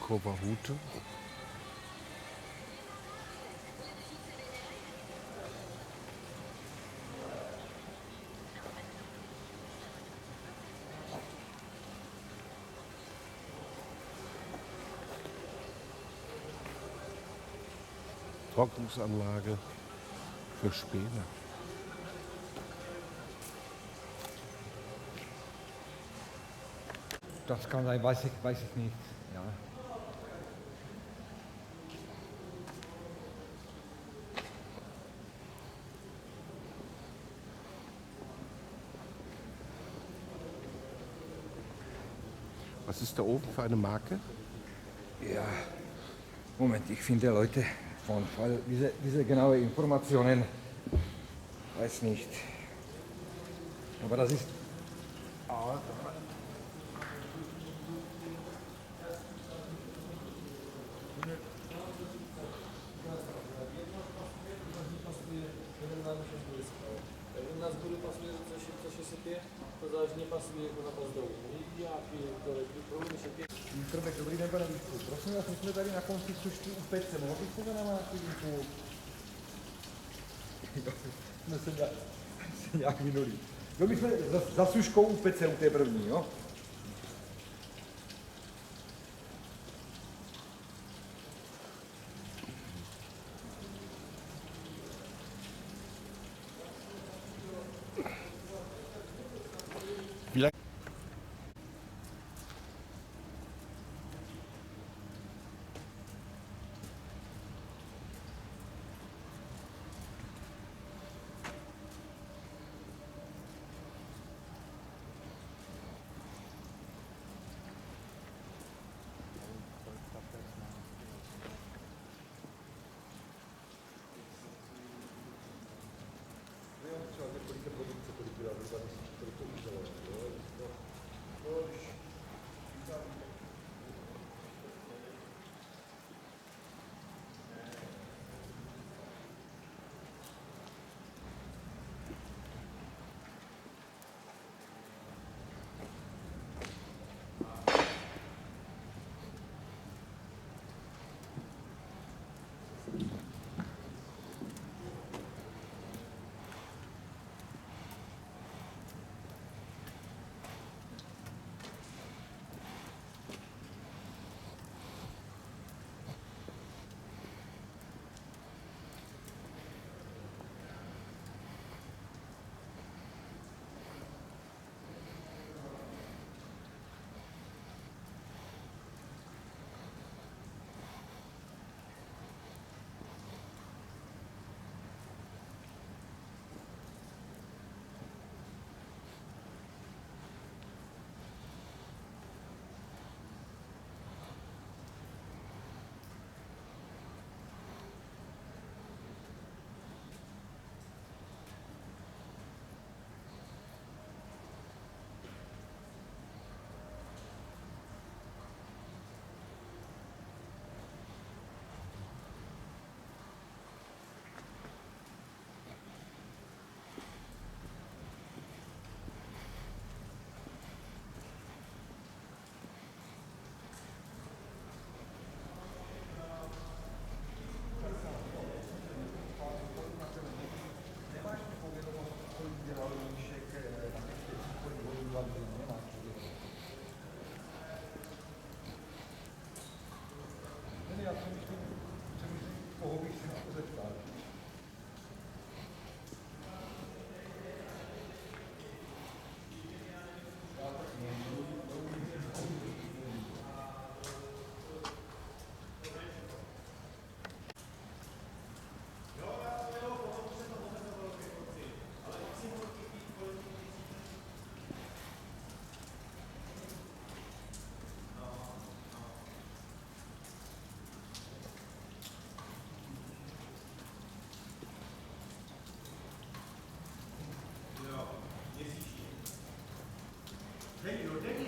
Mnichova huta. Trocknungsanlage für Späne. Das kann sein, weiß ich nicht. Ja. Was ist da oben für eine Marke? Ja, Moment, ich finde Leute weil diese genaue Informationen, weiß nicht. Aber das ist. U nás bude pasuje, což je sypě, to záleží pasuje jako na pas dolů. Já problém je Krmek, dobrý den, pane Vítku. Prosím vás, my jsme tady na konci sušky u Pece. Mohl byste za náma chvilinku? Jsme se nějak minulí. Jo, my jsme za suškou u Pece, u té první, jo? Wie lange? Denní